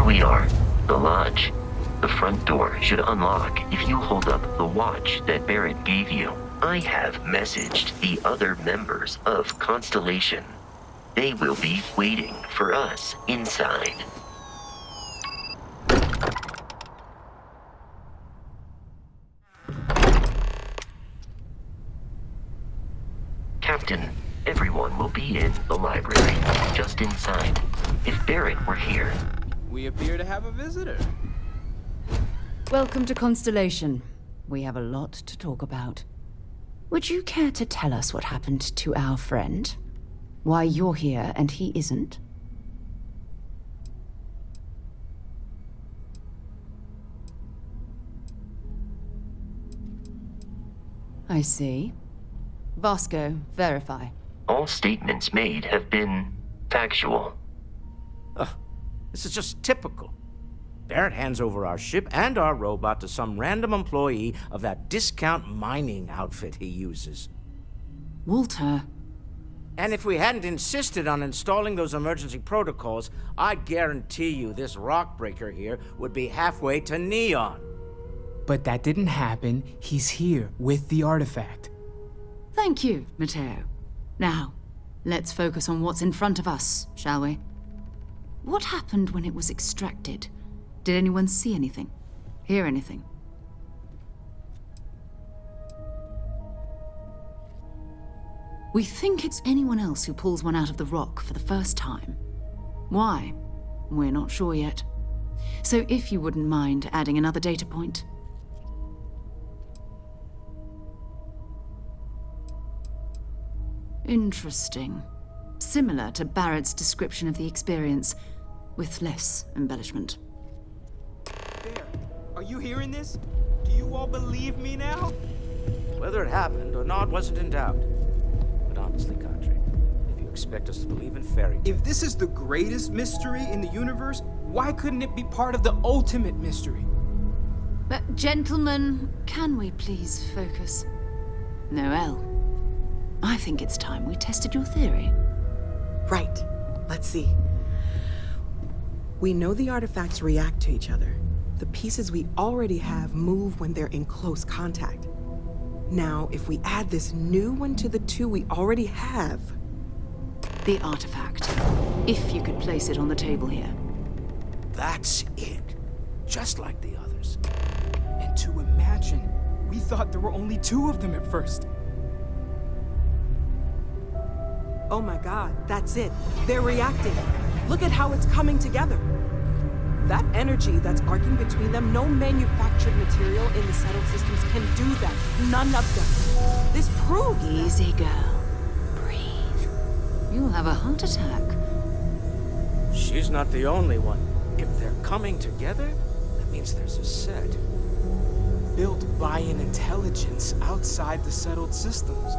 Here we are, the lodge. The front door should unlock if you hold up the watch that Barrett gave you. I have messaged the other members of Constellation. They will be waiting for us inside. Captain, everyone will be in the library, just inside. If Barrett were here... We appear to have a visitor. Welcome to Constellation. We have a lot to talk about. Would you care to tell us what happened to our friend? Why you're here and he isn't? I see. Vasco, verify. All statements made have been factual. This is just typical. Barrett hands over our ship and our robot to some random employee of that discount mining outfit he uses. Walter. And if we hadn't insisted on installing those emergency protocols, I guarantee you this rock breaker here would be halfway to Neon. But that didn't happen. He's here with the artifact. Thank you, Matteo. Now, let's focus on what's in front of us, shall we? What happened when it was extracted? Did anyone see anything? Hear anything? We think it's anyone else who pulls one out of the rock for the first time. Why? We're not sure yet. So if you wouldn't mind adding another data point. Interesting. Similar to Barrett's description of the experience, with less embellishment. There. Are you hearing this? Do you all believe me now? Whether it happened or not wasn't in doubt. But honestly, Kadri, if you expect us to believe in fairy tales... If this is the greatest mystery in the universe, why couldn't it be part of the ultimate mystery? But gentlemen, can we please focus? Noel, I think it's time we tested your theory. Right. Let's see. We know the artifacts react to each other. The pieces we already have move when they're in close contact. Now, if we add this new one to the two we already have... The artifact. If you could place it on the table here. That's it. Just like the others. And to imagine, we thought there were only 2 of them at first. Oh my god, that's it. They're reacting. Look at how it's coming together. That energy that's arcing between them, no manufactured material in the settled systems can do that. None of them. This proves that. Easy, girl. Breathe. You'll have a heart attack. She's not the only one. If they're coming together, that means there's a set. Built by an intelligence outside the settled systems.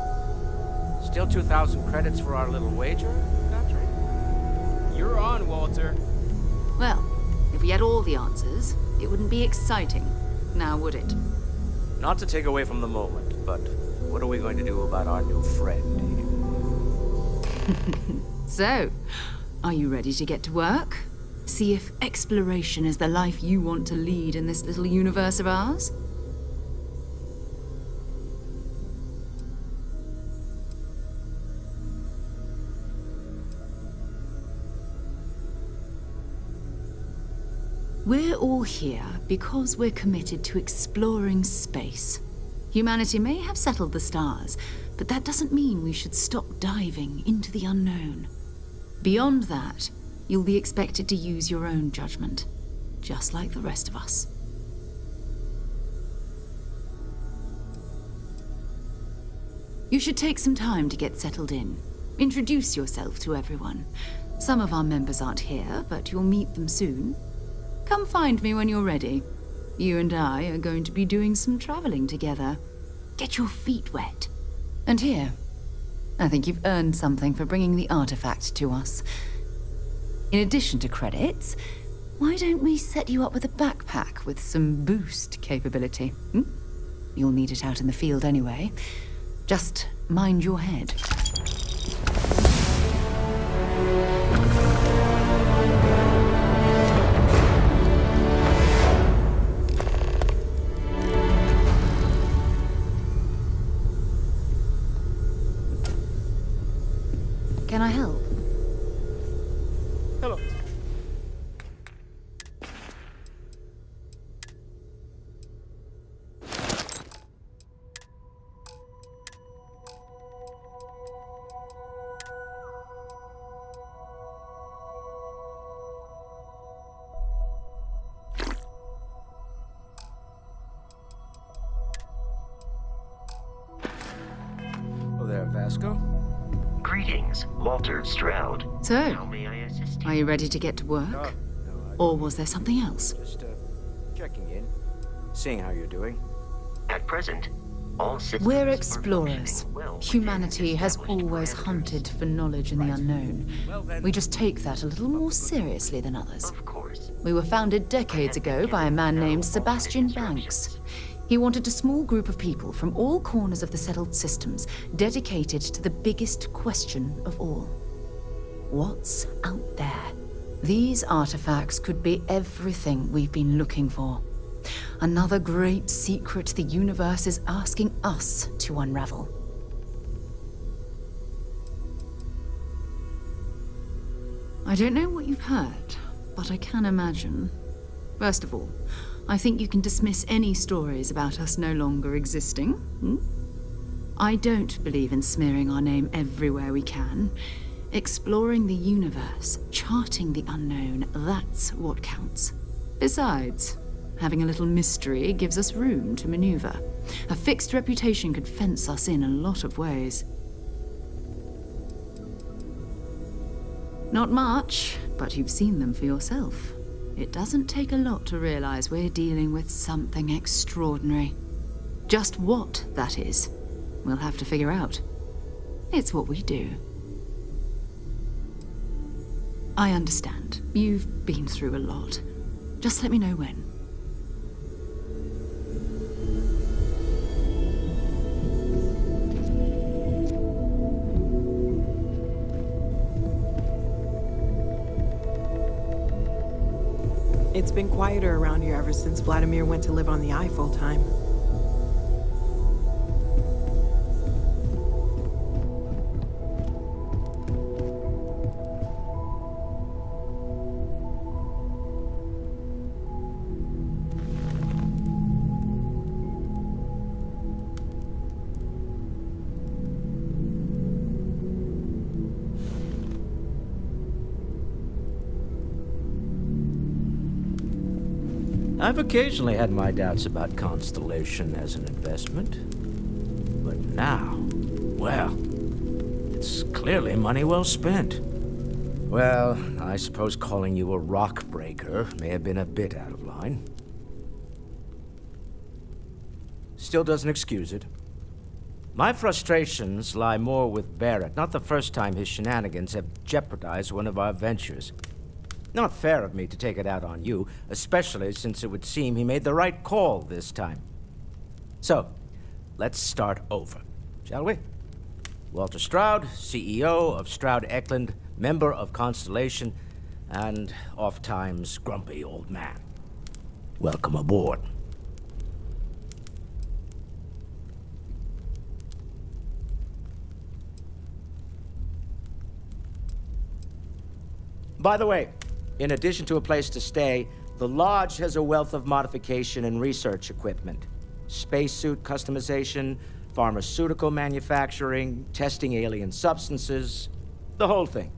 Still 2,000 credits for our little wager, Patrick? You're on, Walter. Well, if we had all the answers, it wouldn't be exciting, now would it? Not to take away from the moment, but what are we going to do about our new friend here? So, are you ready to get to work? See if exploration is the life you want to lead in this little universe of ours? We're all here because we're committed to exploring space. Humanity may have settled the stars, but that doesn't mean we should stop diving into the unknown. Beyond that, you'll be expected to use your own judgment, just like the rest of us. You should take some time to get settled in. Introduce yourself to everyone. Some of our members aren't here, but you'll meet them soon. Come find me when you're ready. You and I are going to be doing some traveling together. Get your feet wet. And here, I think you've earned something for bringing the artifact to us. In addition to credits, why don't we set you up with a backpack with some boost capability? You'll need it out in the field anyway. Just mind your head. Walter Stroud. So, How may I assist you? are you ready to get to work? No, Or was there something else? just checking in, seeing how you're doing. At present, all systems We're are explorers. functioning well Humanity within has established always parameters. hunted for knowledge in the unknown. Well, then, We just take that a little more seriously than others. Of course. We were founded decades ago by a man named Sebastian Banks. He wanted a small group of people from all corners of the settled systems dedicated to the biggest question of all. What's out there? These artifacts could be everything we've been looking for. Another great secret the universe is asking us to unravel. I don't know what you've heard, but I can imagine. First of all, I think you can dismiss any stories about us no longer existing. I don't believe in smearing our name everywhere we can. Exploring the universe, charting the unknown, that's what counts. Besides, having a little mystery gives us room to maneuver. A fixed reputation could fence us in a lot of ways. Not much, but you've seen them for yourself. It doesn't take a lot to realize we're dealing with something extraordinary. Just what that is, we'll have to figure out. It's what we do. I understand. You've been through a lot. Just let me know when. It's been quieter around here ever since Vladimir went to live on the Eye full-time. I've occasionally had my doubts about Constellation as an investment. But now, well, it's clearly money well spent. Well, I suppose calling you a rock breaker may have been a bit out of line. Still doesn't excuse it. My frustrations lie more with Barrett. Not the first time his shenanigans have jeopardized one of our ventures. Not fair of me to take it out on you, especially since it would seem he made the right call this time. So, let's start over, shall we? Walter Stroud, CEO of Stroud Eklund, member of Constellation, and oft-times grumpy old man. Welcome aboard. By the way, in addition to a place to stay, the Lodge has a wealth of modification and research equipment. Spacesuit customization, pharmaceutical manufacturing, testing alien substances, the whole thing.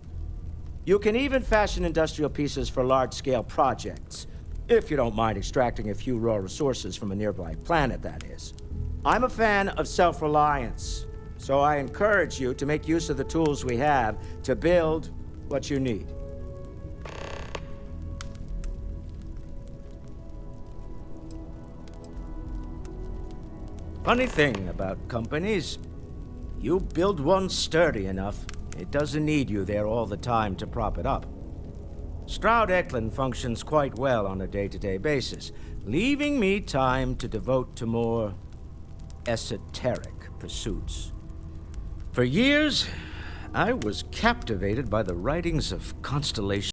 You can even fashion industrial pieces for large-scale projects, if you don't mind extracting a few raw resources from a nearby planet, that is. I'm a fan of self-reliance, so I encourage you to make use of the tools we have to build what you need. Funny thing about companies, you build one sturdy enough, it doesn't need you there all the time to prop it up. Stroud Eklund functions quite well on a day-to-day basis, leaving me time to devote to more esoteric pursuits. For years, I was captivated by the writings of Constellation.